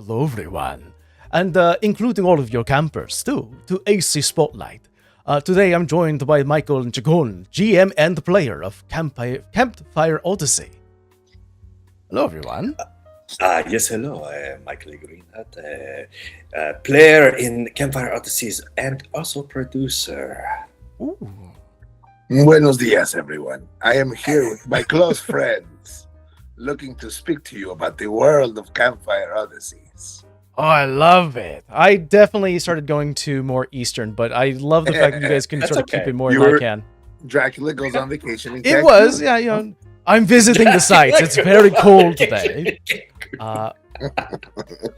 Hello, everyone, and including all of your campers, too, to AC Spotlight. Today, I'm joined by Michael and Chacon, GM and player of Campfire Odyssey. Hello, everyone. Yes, hello. I'm Michael Greenhat, player in Campfire Odysseys and also producer. Ooh. Buenos dias, everyone. I am here with my close friends, looking to speak to you about the world of Campfire Odysseys. Oh, I love it. I definitely started going to more Eastern, but I love the fact that you guys can sort of keep it more than I can. Dracula goes on vacation in It Cancun. was, yeah, you know, I'm visiting the sites. It's very cold today.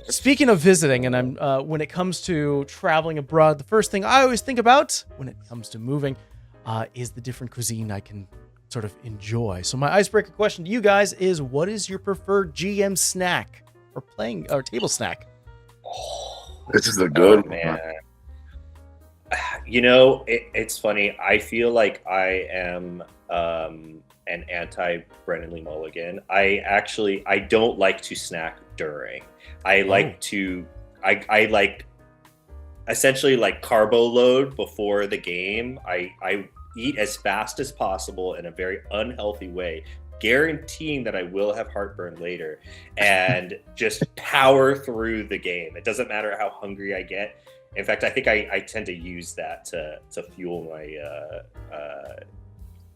Speaking of visiting, and I'm when it comes to traveling abroad, the first thing I always think about when it comes to moving is the different cuisine I can sort of enjoy. So my icebreaker question to you guys is: what is your preferred GM snack or table snack? This is a good one. Man. You know, it's funny. I feel like I am an anti-Brennan Lee Mulligan. I don't like to snack during. I like to I like essentially like carbo load before the game. I eat as fast as possible in a very unhealthy way, guaranteeing that I will have heartburn later, and just power through the game. It doesn't matter how hungry I get. In fact, I think I tend to use that to fuel my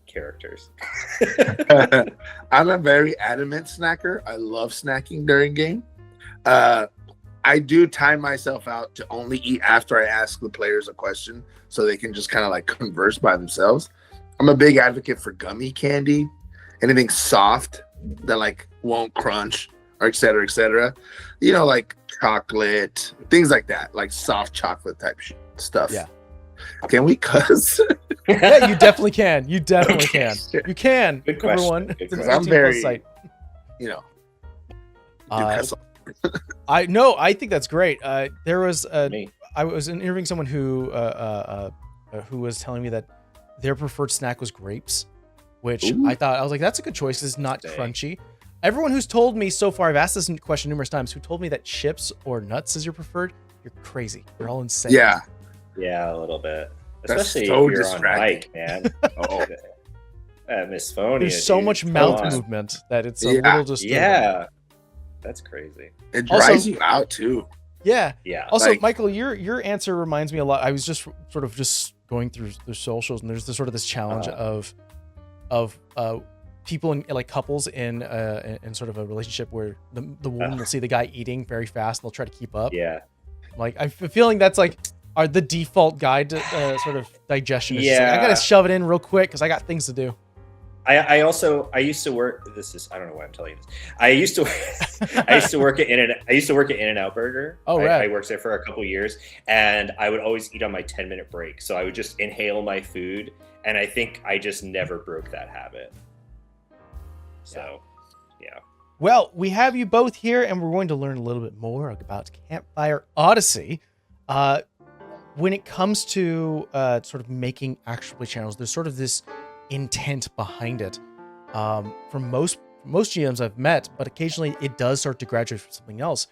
characters. I'm a very adamant snacker. I love snacking during game. I do time myself out to only eat after I ask the players a question so they can just kind of like converse by themselves. I'm a big advocate for gummy candy, anything soft that like won't crunch or et cetera, et cetera. You know, like chocolate, things like that, like soft chocolate type stuff. Yeah. Can we cuss? Yeah, you definitely can. You definitely can. You can. Good question. Everyone. Good It's an question. I'm 18+ very- site. You know, I think that's great. There was Me. I was interviewing someone who was telling me that their preferred snack was grapes, which Ooh. I was like, that's a good choice. It's not Dang. crunchy. Everyone who's told me so far, I've asked this question numerous times, who told me that chips or nuts is your preferred, you're crazy. You're all insane. yeah. Yeah, a little bit. That's Especially so if you're distracting. on mic, man. Misphonia. There's so dude. much Come mouth on. movement that it's a Yeah. little disturbing. Yeah. That's crazy. It Also- dries you out too. Yeah. Yeah. Also, Like- Michael, your answer reminds me a lot. I was just sort of going through the socials, and there's this challenge of people in like couples in sort of a relationship where the woman will see the guy eating very fast, and they'll try to keep up. Yeah. Like I'm feeling that's like the default guide to sort of digestion. Is just like, I Yeah. gotta shove it in real quick because I got things to do. I used to work. I don't know why I'm telling you this. I used to work at In-N-Out Burger. Oh, right. I worked there for a couple years, and I would always eat on my 10-minute break. So I would just inhale my food, and I think I just never broke that habit. So, yeah. Well, we have you both here, and we're going to learn a little bit more about Campfire Odyssey. When it comes to sort of making actual play channels, there's sort of this intent behind it. From most GMs I've met, but occasionally it does start to graduate from something else.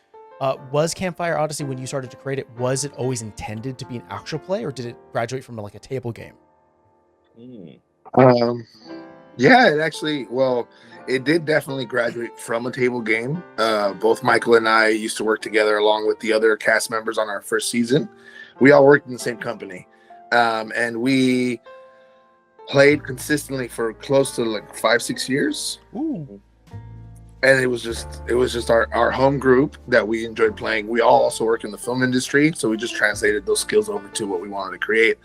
Was Campfire Odyssey, when you started to create it, was it always intended to be an actual play, or did it graduate from like a table game? Yeah, it did definitely graduate from a table game. Both Michael and I used to work together along with the other cast members on our first season. We all worked in the same company, and we played consistently for close to like 5-6 years. Ooh. And it was just our home group that we enjoyed playing. We all also work in the film industry, so we just translated those skills over to what we wanted to create.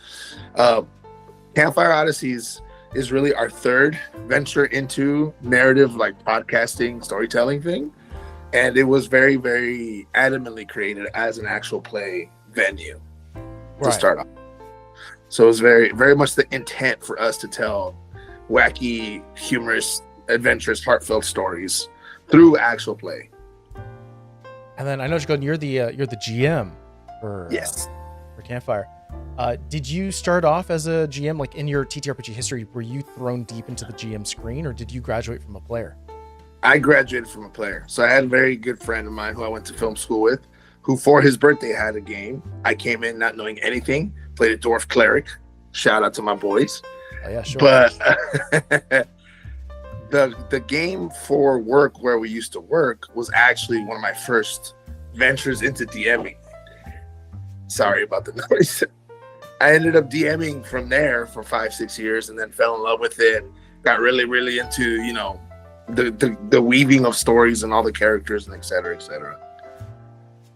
Campfire Odysseys is really our third venture into narrative, like podcasting, storytelling thing. And it was very, very adamantly created as an actual play venue to start off. So it was very, very much the intent for us to tell wacky, humorous, adventurous, heartfelt stories through actual play. And then I know, Chacon, you're the GM for Yes. For Campfire. Did you start off as a GM, like in your TTRPG history? Were you thrown deep into the GM screen, or did you graduate from a player? I graduated from a player. So I had a very good friend of mine who I went to film school with, who for his birthday had a game. I came in not knowing anything, played a dwarf cleric. Shout out to my boys. Oh, yeah, sure. But the game for work where we used to work was actually one of my first ventures into DMing. Sorry about the noise. I ended up DMing from there for 5-6 years and then fell in love with it. Got really, really into, you know, the weaving of stories and all the characters and et cetera, et cetera.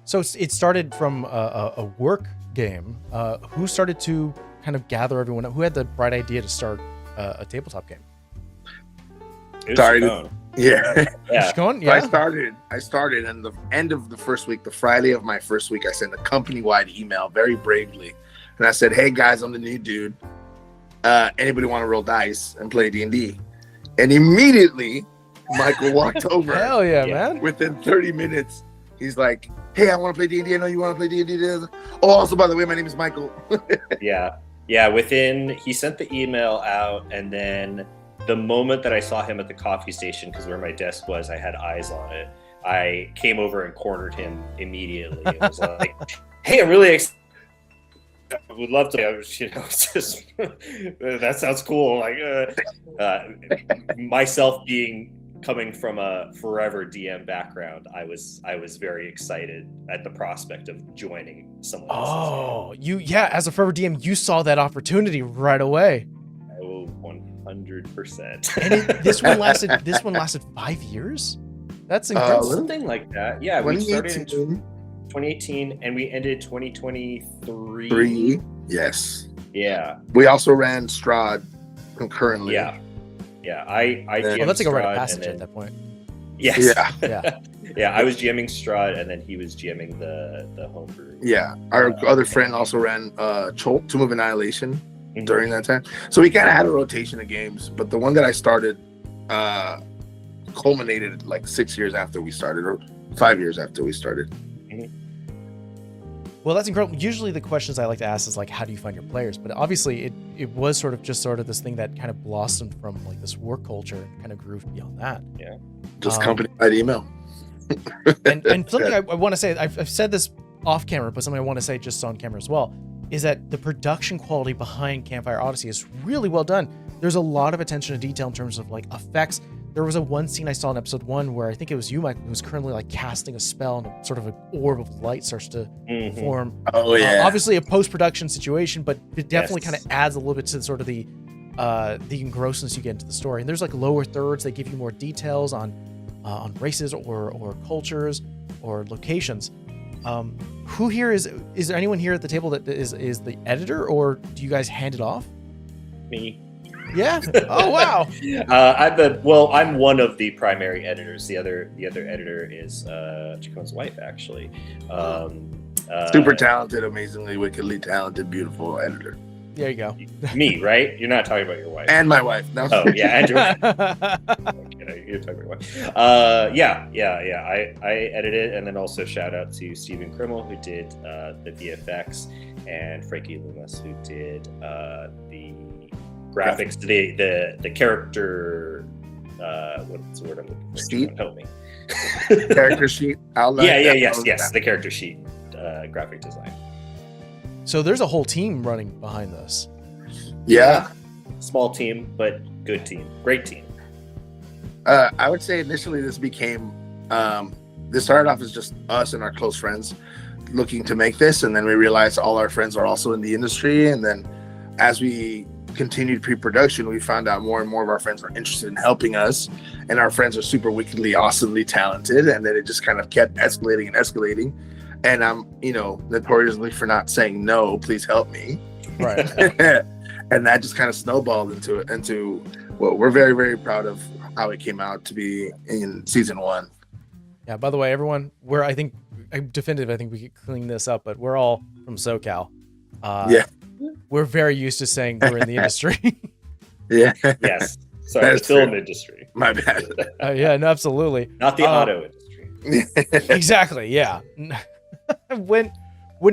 So it started from a work game. Who started to kind of gather everyone up? Who had the bright idea to start a tabletop game? Sorry. Chacon. Yeah. Yeah. Chacon? So I started and the end of the first week, the Friday of my first week, I sent a company-wide email very bravely. And I said, hey guys, I'm the new dude. Anybody want to roll dice and play D&D? And immediately Michael walked over. Hell yeah, Yeah. man. Within 30 minutes, he's like, hey, I want to play D&D. I know you want to play D&D. Oh, also, by the way, my name is Michael. Yeah. He sent the email out, and then the moment that I saw him at the coffee station, because where my desk was, I had eyes on it. I came over and cornered him immediately. It was like, hey, I'm really excited. I would love to, just that sounds cool. Like myself coming from a forever DM background, I was very excited at the prospect of joining someone else's. As a forever DM, you saw that opportunity right away. Oh, 100%. And this one lasted 5 years. That's incredible. Something like that. Yeah, we started in 2018. 2018 and we ended 2023. Yes. Yeah. We also ran Strahd concurrently. Yeah. I Well, that's like a rite of Strahd, passage and then- at that point. Yes. Yeah. Yeah. Yeah, I was GMing Strahd, and then he was GMing the homebrew. Yeah. Our other friend also ran Cholt, Tomb of Annihilation during that time. So we kind of had a rotation of games, but the one that I started culminated like 6 years after we started, or 5 years after we started. Well, that's incredible. Usually the questions I like to ask is like, how do you find your players? But obviously it was sort of this thing that kind of blossomed from like this work culture and kind of grew beyond that. Yeah. Just company-wide email. And something I want to say, I've said this off camera, but something I want to say just on camera as well, is that the production quality behind Campfire Odyssey is really well done. There's a lot of attention to detail in terms of like effects. There was one scene I saw in episode 1 where I think it was you, Mike, who was currently like casting a spell and sort of an orb of light starts to form. Oh yeah. Obviously a post-production situation, but it definitely Yes. kind of adds a little bit to sort of the engrossness you get into the story. And there's like lower thirds that give you more details on races or cultures or locations. Who here is there anyone here at the table that is the editor, or do you guys hand it off? Me. Yeah. Oh wow. I'm one of the primary editors. The other editor is Chacon's wife, actually. Super talented, amazingly wickedly talented, beautiful editor. There you go. Me, right? You're not talking about your wife. And my wife. No. Oh yeah, and your wife. Okay, you're talking about your wife. I edited, and then also shout out to Stephen Krimmel, who did the VFX, and Frankie Loomis, who did the graphics, the character. What's the word I'm looking for? Sheet? Help me. Character sheet. Outline. Yes, the character sheet, graphic design. So there's a whole team running behind this. Yeah. Small team, but good team. Great team. I would say initially this started off as just us and our close friends looking to make this, and then we realized all our friends are also in the industry, and then as we continued pre-production, we found out more and more of our friends are interested in helping us, and our friends are super wickedly awesomely talented, and then it just kind of kept escalating. And I'm, notoriously for not saying no, please help me. Right. And that just kind of snowballed into what we're very, very proud of how it came out to be in season 1. Yeah, by the way, everyone, I think we could clean this up, but we're all from SoCal. Yeah. We're very used to saying we're in the industry. Yeah. Yes. Sorry, the film industry. My bad. Yeah, no, absolutely. Not the auto industry. Exactly, yeah. When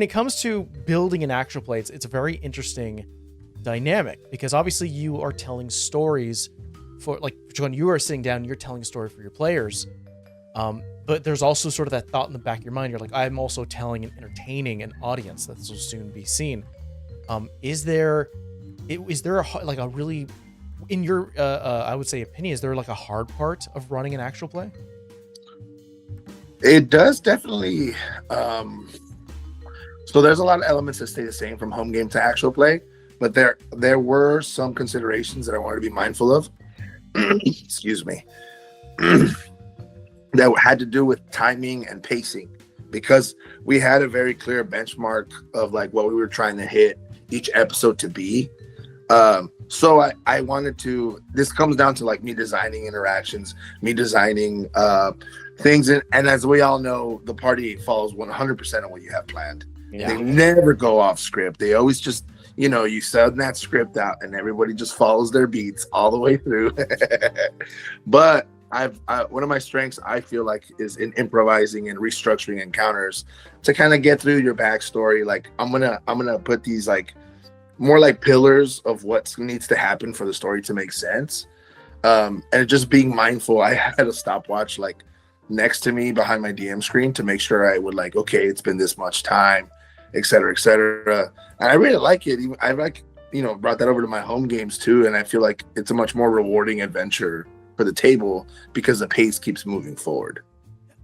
it comes to building an actual play, it's a very interesting dynamic, because obviously you are telling stories for like when you are sitting down, you're telling a story for your players. But there's also sort of that thought in the back of your mind. You're like, I'm also telling and entertaining an audience that this will soon be seen. Is there like a really, in your I would say opinion, is there like a hard part of running an actual play? It does definitely. So there's a lot of elements that stay the same from home game to actual play, but there were some considerations that I wanted to be mindful of. Excuse me. That had to do with timing and pacing, because we had a very clear benchmark of like what we were trying to hit each episode to be. So I wanted to, this comes down to like me designing interactions, me designing things. And as we all know, the party follows 100% of what you have planned. Yeah. They never go off script. They always just, you send that script out and everybody just follows their beats all the way through. But one of my strengths, I feel like, is in improvising and restructuring encounters to kind of get through your backstory. Like I'm gonna put these like more like pillars of what needs to happen for the story to make sense. And just being mindful, I had a stopwatch like next to me behind my DM screen to make sure I would like, okay, it's been this much time, et cetera, et cetera. And I really like it. I like, brought that over to my home games too. And I feel like it's a much more rewarding adventure for the table because the pace keeps moving forward.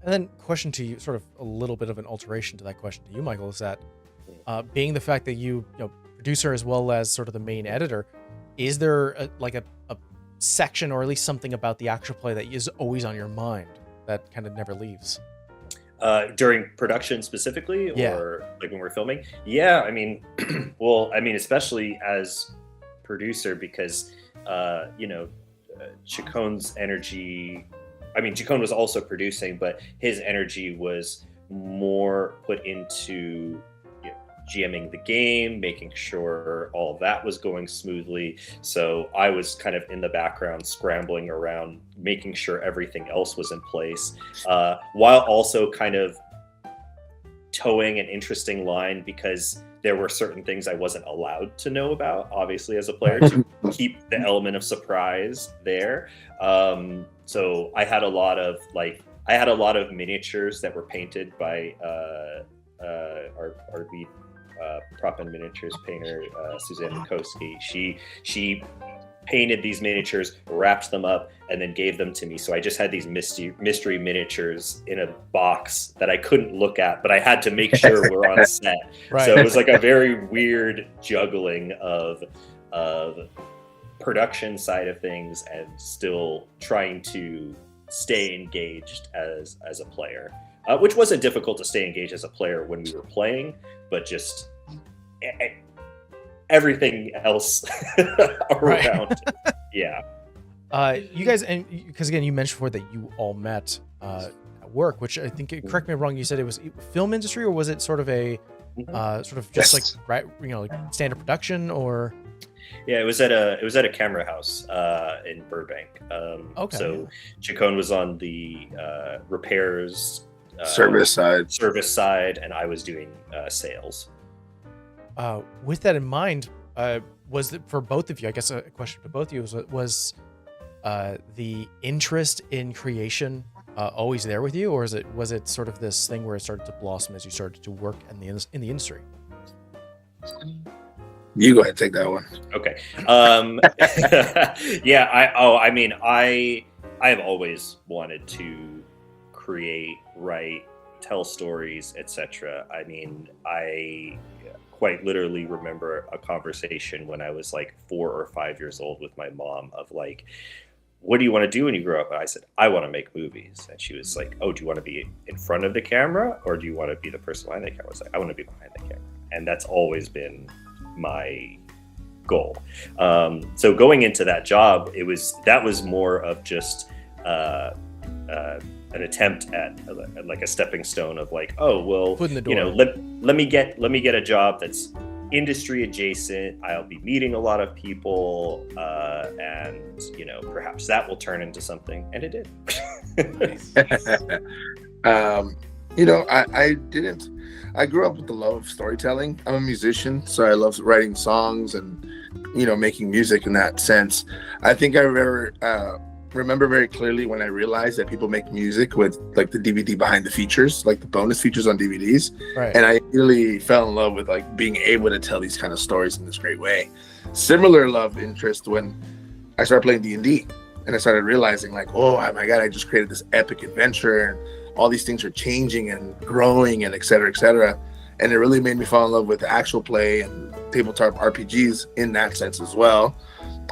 And then question to you, sort of a little bit of an alteration to that question to you, Michael, is that being the fact that you producer as well as sort of the main editor, is there a section or at least something about the actual play that is always on your mind that kind of never leaves? During production specifically, or like when we're filming? Yeah, I mean, especially as producer, because Chacon's energy, Chacon was also producing, but his energy was more put into GMing the game, making sure all of that was going smoothly. So I was kind of in the background scrambling around, making sure everything else was in place, while also kind of towing an interesting line, because there were certain things I wasn't allowed to know about, obviously, as a player, to keep the element of surprise there. So I had a lot of miniatures that were painted by our lead prop and miniatures painter, Suzanne Mikowski. She painted these miniatures, wrapped them up, and then gave them to me. So I just had these mystery miniatures in a box that I couldn't look at, but I had to make sure we're on set. Right. So it was like a very weird juggling of production side of things and still trying to stay engaged as a player, which wasn't difficult to stay engaged as a player when we were playing, but just everything else around. Yeah. You guys, and because again, you mentioned before that you all met at work, which I think, correct me if I'm wrong, you said it was film industry, or was it sort of a sort of just like like standard production, or? Yeah, it was at a camera house in Burbank. Okay. So Chacon was on the repairs service side, and I was doing sales. With that in mind, was it for both of you? I guess a question to both of you was the interest in creation always there with you, or was it sort of this thing where it started to blossom as you started to work in the industry? You go ahead and take that one. Okay. Yeah. I have always wanted to create, write, tell stories, etc. I quite literally remember a conversation when I was like 4 or 5 years old with my mom of like, what do you want to do when you grow up? And I said, I want to make movies. And she was like, oh, do you want to be in front of the camera, or do you want to be the person behind the camera? I was like, I want to be behind the camera. And that's always been my goal. So going into that job, that was more of just an attempt at like a stepping stone of like, oh well, let me get a job that's industry adjacent. I'll be meeting a lot of people, and perhaps that will turn into something, and it did. I grew up with the love of storytelling. I'm a musician, so I love writing songs and, making music in that sense. I think I remember very clearly when I realized that people make music with like the DVD behind the features, like the bonus features on DVDs. Right. And I really fell in love with like being able to tell these kind of stories in this great way. Similar love interest when I started playing D&D and I started realizing like, oh my God, I just created this epic adventure and all these things are changing and growing and et cetera, et cetera. And it really made me fall in love with actual play and tabletop RPGs in that sense as well.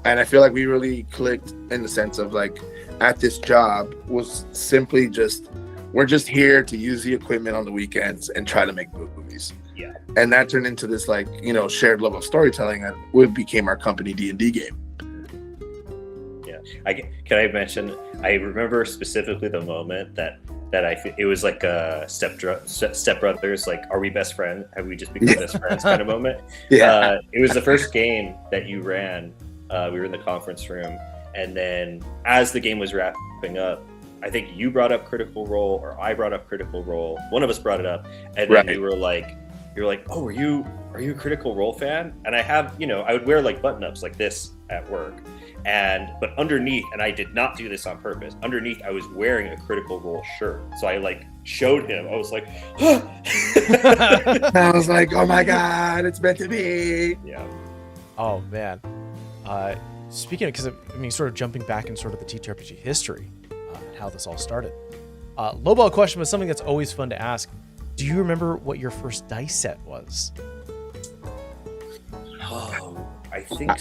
And I feel like we really clicked in the sense of like at this job was simply just, we're just here to use the equipment on the weekends and try to make movies. Yeah. And that turned into this like, shared love of storytelling that would became our company D&D game. Yeah. Can I mention, I remember specifically the moment that it was like a step brothers, like, are we best friends? Have we just become best friends kind of moment? Yeah. It was the first game that you ran. We were in the conference room, and then as the game was wrapping up, I think you brought up Critical Role, or I brought up Critical Role. One of us brought it up, and then you were like, "Oh, are you a Critical Role fan?" And I have, I would wear like button-ups like this at work, but underneath, and I did not do this on purpose. Underneath, I was wearing a Critical Role shirt, so I like showed him. I was like, I was like, oh my God, it's meant to be. Yeah. Oh man. Speaking of, because sort of jumping back in sort of the TTRPG history, and how this all started. Lowball question was something that's always fun to ask. Do you remember what your first dice set was? Oh, I think.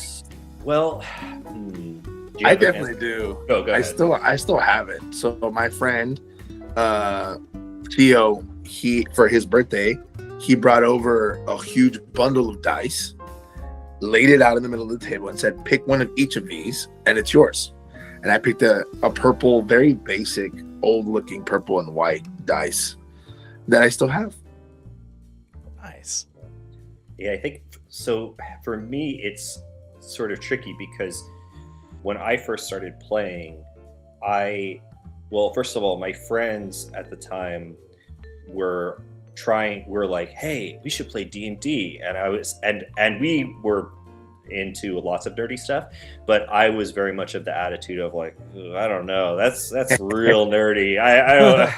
Well, I definitely do. Oh, go ahead. I still have it. So my friend, Theo, for his birthday, he brought over a huge bundle of dice, laid it out in the middle of the table and said, pick one of each of these and it's yours. And I picked a purple, very basic, old looking purple and white dice that I still have. Nice. Yeah, I think so. For me, it's sort of tricky because when I first started playing, first of all, my friends at the time were like, hey, we should play D&D, and we were into lots of nerdy stuff, but I was very much of the attitude of like, I don't know, that's real nerdy. I don't.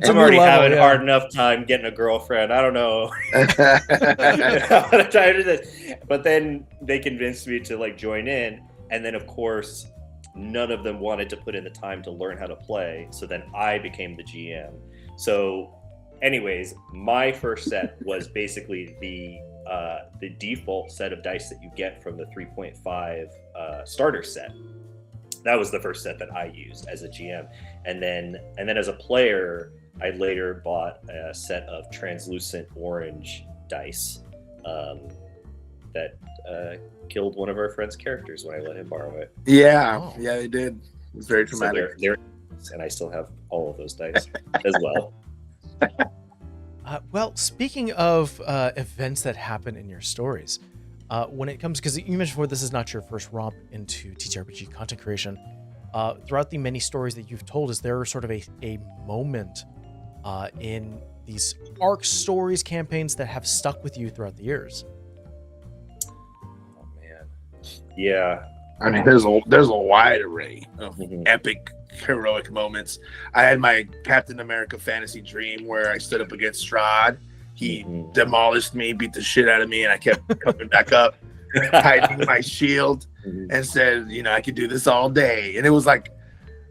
I'm already having a hard enough time getting a girlfriend. I don't know. I'm trying to do this. But then they convinced me to like join in, and then of course none of them wanted to put in the time to learn how to play. So then I became the GM. So anyways, my first set was basically the default set of dice that you get from the 3.5 starter set. That was the first set that I used as a GM, and then as a player, I later bought a set of translucent orange dice that killed one of our friend's characters when I let him borrow it. Yeah, yeah, they did. It was very traumatic. So and I still have all of those dice as well. Well, speaking of events that happen in your stories, when it comes, because you mentioned before, this is not your first romp into TTRPG content creation. Throughout the many stories that you've told, is there sort of a moment in these arc stories, campaigns that have stuck with you throughout the years? Oh man, yeah. I mean, there's a wide array of epic, heroic moments. I had my Captain America fantasy dream where I stood up against Strahd. He demolished me, beat the shit out of me, and I kept coming back up, tightening my shield, and said, I could do this all day. And it was like,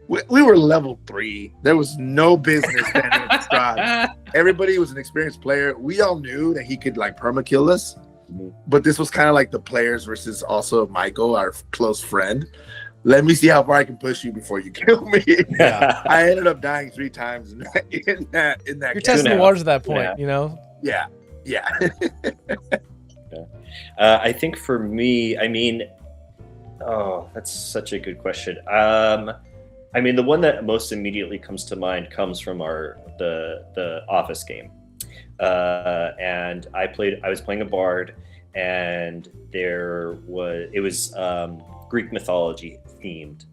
we were level 3. There was no business standing with Strahd. Everybody was an experienced player. We all knew that he could like perma-kill us. But this was kind of like the players versus also Michael, our close friend. Let me see how far I can push you before you kill me. Yeah. I ended up dying 3 times in that. You're testing the waters at that point, Yeah. I think for me, that's such a good question. The one that most immediately comes to mind comes from the Office game. And I was playing a bard, and it was Greek mythology themed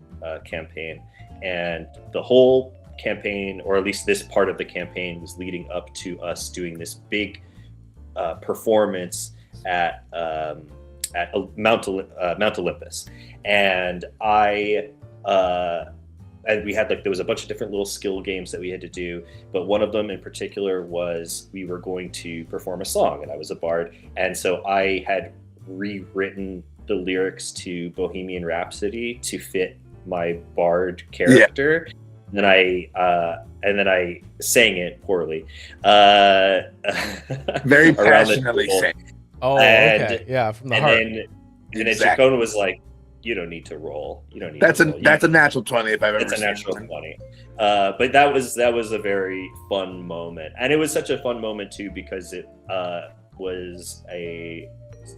campaign, and the whole campaign, or at least this part of the campaign, was leading up to us doing this big performance at Mount Olympus, and and we had there was a bunch of different little skill games that we had to do, but one of them in particular was we were going to perform a song, and I was a bard, and so I had rewritten the lyrics to Bohemian Rhapsody to fit my bard character. And then I sang it poorly. Very passionately sang. Oh, okay. Yeah, from the heart. And then Chacon was like, "You don't need to roll. You don't need that's to roll. That's a natural 20 if I've ever It's a seen natural one. 20. But that was a very fun moment. And it was such a fun moment too, because it was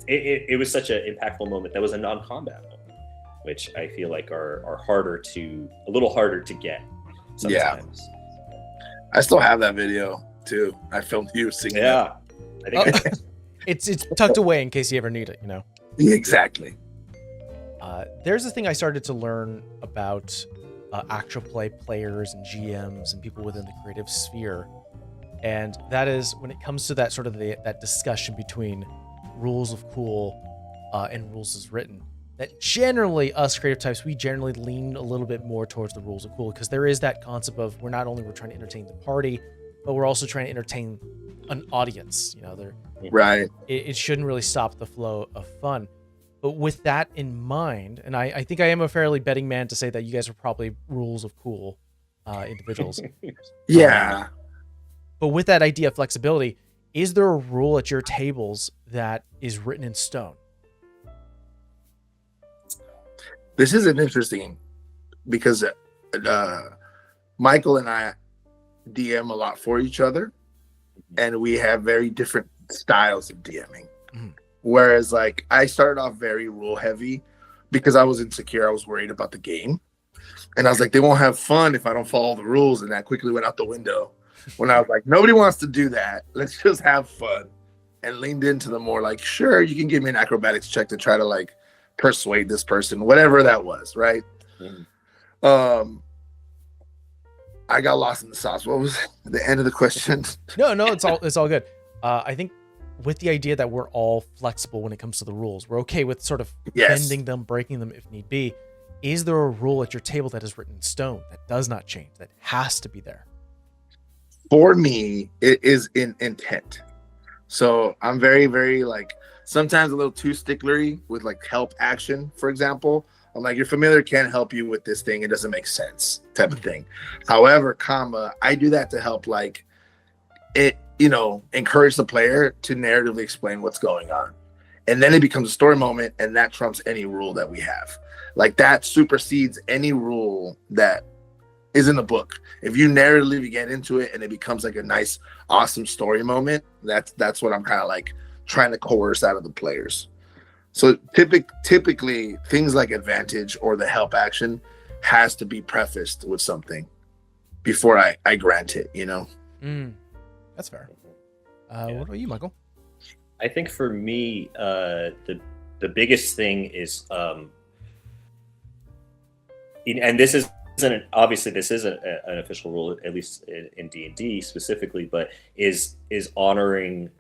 it was such an impactful moment that was a non-combat moment, which I feel like are a little harder to get sometimes. Yeah. I still have that video too. I filmed you singing. Yeah. I think it's tucked away in case you ever need it, you know. Exactly. There's a thing I started to learn about actual play players and GMs and people within the creative sphere, and that is when it comes to that sort of that discussion between rules of cool and rules as written. That generally, us creative types, we generally lean a little bit more towards the rules of cool, because there is that concept of we're trying to entertain the party, but we're also trying to entertain an audience. You know, right. It shouldn't really stop the flow of fun. But with that in mind, and I think I am a fairly betting man to say that you guys are probably rules of cool individuals. Yeah. But with that idea of flexibility, is there a rule at your tables that is written in stone? This is an interesting, because Michael and I DM a lot for each other, and we have very different styles of DMing. Mm. Whereas, like, I started off very rule heavy because I was insecure. I was worried about the game, and I was like, they won't have fun if I don't follow the rules. And that quickly went out the window when I was like, nobody wants to do that. Let's just have fun, and leaned into the more like, sure, you can give me an acrobatics check to try to like persuade this person, whatever that was, right? Mm. I got lost in the sauce. What was the end of the question? No, it's all good. I think with the idea that we're all flexible when it comes to the rules, we're okay with sort of bending them, breaking them if need be. Is there a rule at your table that is written in stone that does not change, that has to be there? For me, it is in intent. So I'm very, very like sometimes a little too sticklery with like help action, for example. I'm like, your familiar can't help you with this thing. It doesn't make sense type of thing. However, I do that to help like it, encourage the player to narratively explain what's going on. And then it becomes a story moment, and that trumps any rule that we have. Like that supersedes any rule that is in the book. If you narratively get into it and it becomes like a nice, awesome story moment, that's what I'm kind of like trying to coerce out of the players. So typically things like advantage or the help action has to be prefaced with something before I grant it, That's fair. What about you, Michael? I think for me, the biggest thing is, and this isn't obviously this isn't an official rule, at least in D&D specifically, but is honoring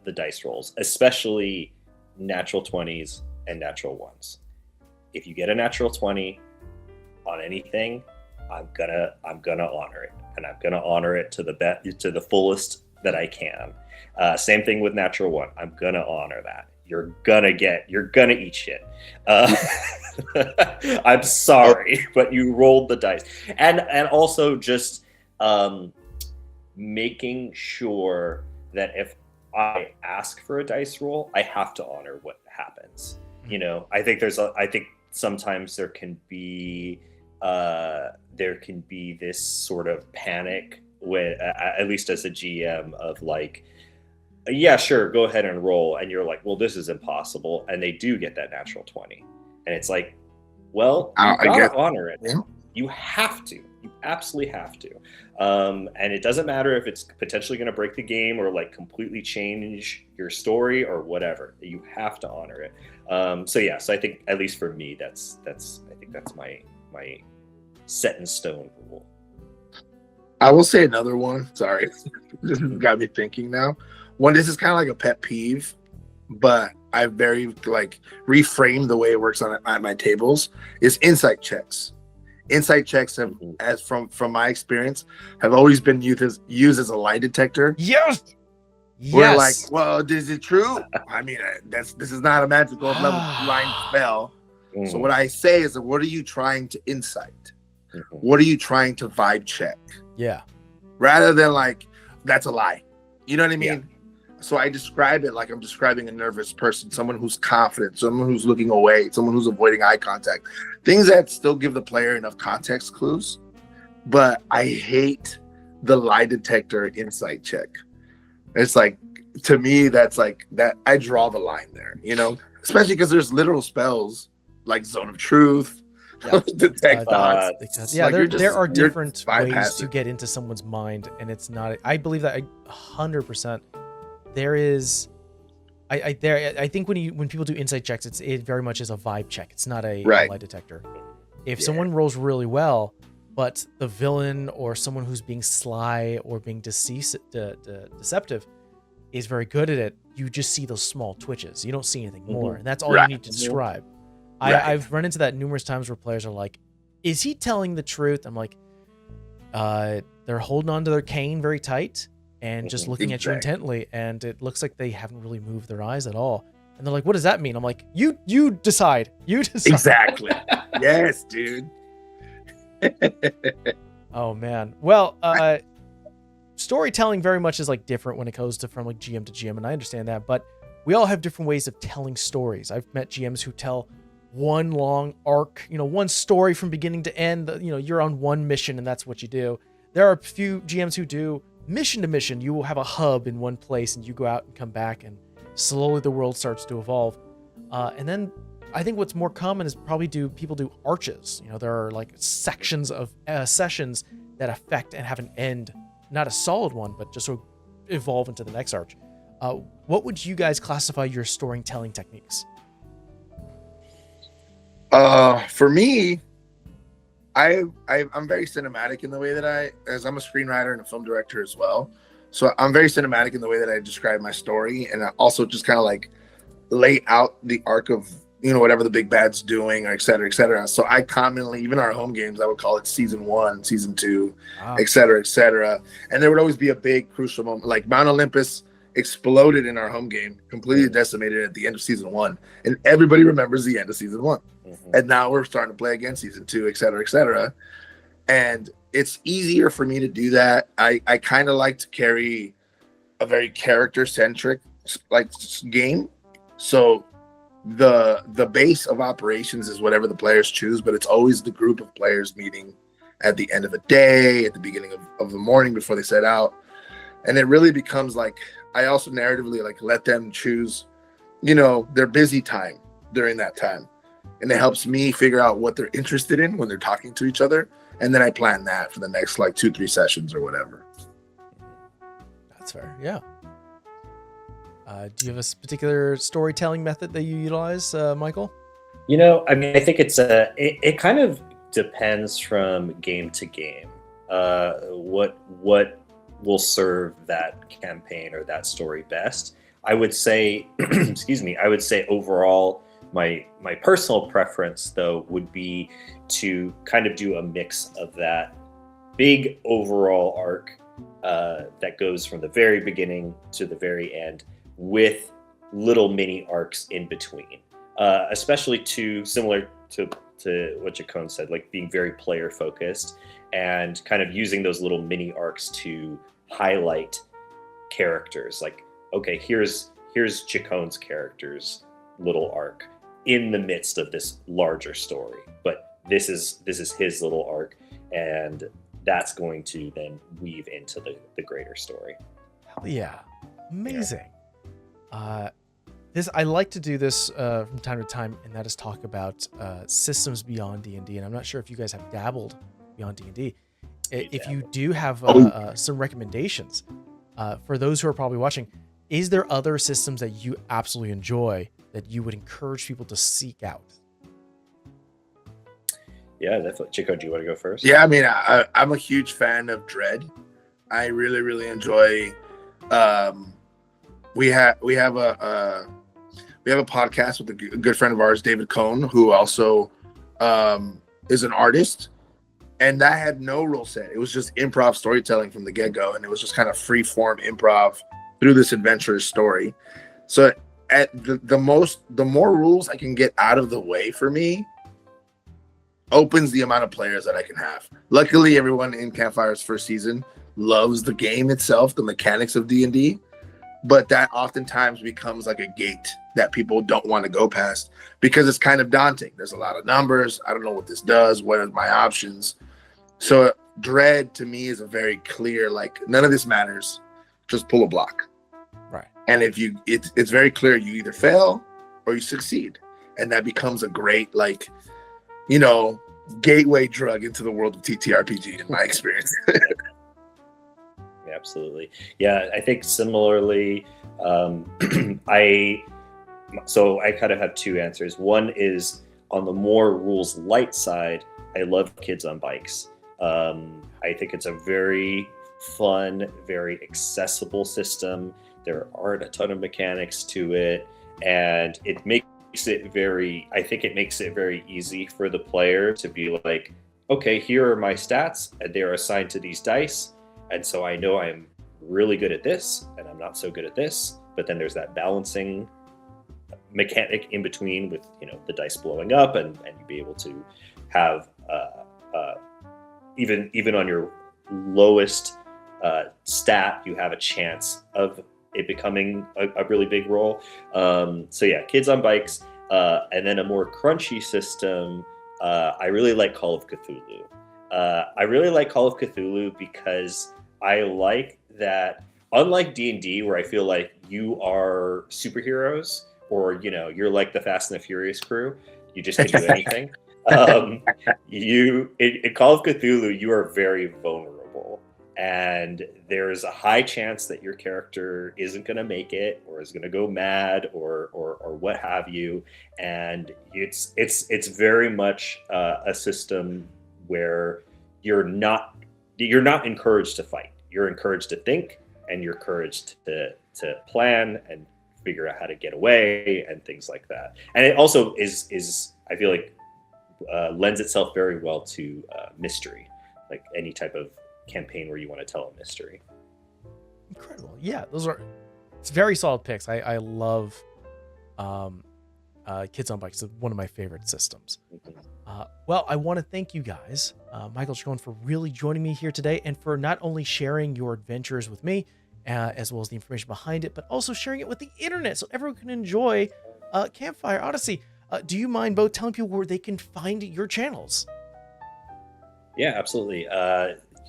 the dice rolls, especially natural 20s and natural 1s. If you get a natural 20 on anything, I'm gonna honor it, and I'm gonna honor it to the fullest that I can. Same thing with natural 1. I'm gonna honor that. You're gonna eat shit. I'm sorry, but you rolled the dice, and also just making sure that if I ask for a dice roll, I have to honor what happens. I think sometimes there can be this sort of panic when, at least as a GM, of like, yeah, sure, go ahead and roll, and you're like, well, this is impossible, and they do get that natural 20, and it's like, well, you gotta honor it. Yeah. You have to. You absolutely have to. And it doesn't matter if it's potentially going to break the game or like completely change your story or whatever. You have to honor it. So I think, at least for me, that's my set in stone rule. I will say another one. Sorry, this has got me thinking now. this is kind of like a pet peeve, but I very like reframed the way it works on my tables is insight checks. Insight checks have, as from my experience, have always been used as a lie detector. Yes. We're like, well, is it true? I mean, this is not a magical level line spell. So what I say is, what are you trying to insight? What are you trying to vibe check? Yeah. Rather than like, that's a lie. You know what I mean? Yeah. So I describe it like I'm describing a nervous person, someone who's confident, someone who's looking away, someone who's avoiding eye contact. Things that still give the player enough context clues. But I hate the lie detector insight check. It's like, to me, that's like that. I draw the line there, you know, especially because there's literal spells like Zone of Truth, detect thoughts. Yeah, like there are different ways bypass to it. get into someone's mind, and it's not. I believe that 100%. There is, I think when people do insight checks, it very much is a vibe check. It's not a lie detector. If someone rolls really well, but the villain or someone who's being sly or being deceptive is very good at it, you just see those small twitches. You don't see anything more, and that's all you need to describe. I've run into that numerous times where players are like, "Is he telling the truth?" I'm like, they're holding on to their cane very tight and just looking at you intently, and it looks like they haven't really moved their eyes at all. And they're like, "What does that mean?" I'm like, "You decide. You decide." Exactly. Yes, dude. Oh man. Well, storytelling very much is like different when it goes to from like GM to GM, and I understand that, but we all have different ways of telling stories. I've met GMs who tell one long arc, one story from beginning to end. You're on one mission and that's what you do. There are a few GMs who do mission to mission. You will have a hub in one place and you go out and come back, and slowly the world starts to evolve. And then I think what's more common is people do arches. There are like sections of sessions that affect and have an end, not a solid one, but just sort of evolve into the next arch. What would you guys classify your storytelling techniques? For me, I'm very cinematic in the way that as I'm a screenwriter and a film director as well. So I'm very cinematic in the way that I describe my story, and I also just kind of like lay out the arc of whatever the big bad's doing, or et cetera, et cetera. So I commonly, even our home games, I would call it season 1, season 2, et cetera, et cetera. And there would always be a big crucial moment, like Mount Olympus exploded in our home game, completely decimated at the end of season 1, and everybody remembers the end of season 1. And now we're starting to play again season 2, et cetera, et cetera. And it's easier for me to do that. I kind of like to carry a very character centric like game. So the base of operations is whatever the players choose, but it's always the group of players meeting at the end of the day, at the beginning of the morning before they set out. And it really becomes like, I also narratively like let them choose, their busy time during that time. And it helps me figure out what they're interested in when they're talking to each other. And then I plan that for the next like 2-3 sessions or whatever. That's fair. Yeah. Do you have a particular storytelling method that you utilize, Michael? I think it kind of depends from game to game. What will serve that campaign or that story best? I would say, overall, my personal preference though would be to kind of do a mix of that big overall arc that goes from the very beginning to the very end, with little mini arcs in between, especially similar to what Chacon said, like being very player focused and kind of using those little mini arcs to highlight characters. Like, okay, here's Chacon's character's little arc in the midst of this larger story, but this is his little arc, and that's going to then weave into the greater story. Hell yeah, amazing. I like to do this from time to time, and that is talk about systems beyond D&D. And I'm not sure if you guys have dabbled beyond D&D. If you do have some recommendations for those who are probably watching, is there other systems that you absolutely enjoy that you would encourage people to seek out? Yeah, definitely. Chico, do you want to go first? Yeah, I mean, I'm a huge fan of Dread. I really, really enjoy we have a podcast with a good friend of ours, David Cohn, who also is an artist, and that had no rule set. It was just improv storytelling from the get-go, and it was just kind of free form improv through this adventurous story. So at the more rules I can get out of the way for me opens the amount of players that I can have. Luckily, everyone in Campfire's first season loves the game itself, the mechanics of D&D, but that oftentimes becomes like a gate that people don't want to go past because it's kind of daunting. There's a lot of numbers. I don't know what this does. What are my options? So dread to me is a very clear, like, none of this matters. Just pull a block. Right. And if you, it's very clear, you either fail or you succeed. And that becomes a great, like, you know, gateway drug into the world of TTRPG in my experience. Absolutely. Yeah, I think similarly, I kind of have two answers. One is on the more rules light side, I love Kids on Bikes. I think it's a very fun, very accessible system. There aren't a ton of mechanics to it, and it makes it very easy for the player to be like, okay, here are my stats, and they're assigned to these dice. And so I know I'm really good at this and I'm not so good at this, but then there's that balancing mechanic in between with, you know, the dice blowing up and you be able to have even on your lowest stat, you have a chance of it becoming a really big roll. So yeah, Kids on Bikes, and then a more crunchy system. I really like Call of Cthulhu. I really like Call of Cthulhu because I like that, unlike D&D, where I feel like you are superheroes, or, you know, you're like the Fast and the Furious crew, you just can do anything. In Call of Cthulhu, you are very vulnerable, and there's a high chance that your character isn't going to make it, or is going to go mad, or what have you. And it's very much a system where you're not encouraged to fight. You're encouraged to think, and you're encouraged to plan and figure out how to get away and things like that. And it also is I feel like lends itself very well to mystery, like any type of campaign where you want to tell a mystery. Incredible. Yeah, it's very solid picks. I love Kids on Bikes. It's one of my favorite systems. Mm-hmm. Well, I want to thank you guys, Michael, Chacon, for really joining me here today, and for not only sharing your adventures with me, as well as the information behind it, but also sharing it with the internet so everyone can enjoy Campfire Odyssey. Do you mind both telling people where they can find your channels? Yeah, absolutely.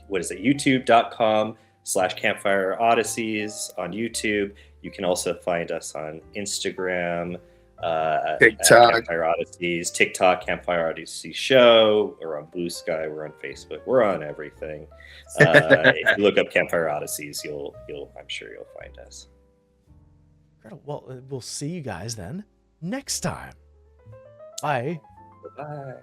What is it? YouTube.com/Campfire Odysseys on YouTube. You can also find us on Instagram, TikTok, Campfire Odysseys, TikTok, Campfire Odysseys Show. We're on Blue Sky. We're on Facebook. We're on everything. If you look up Campfire Odysseys, I'm sure you'll find us. Incredible. Well, we'll see you guys then next time. Bye. Bye.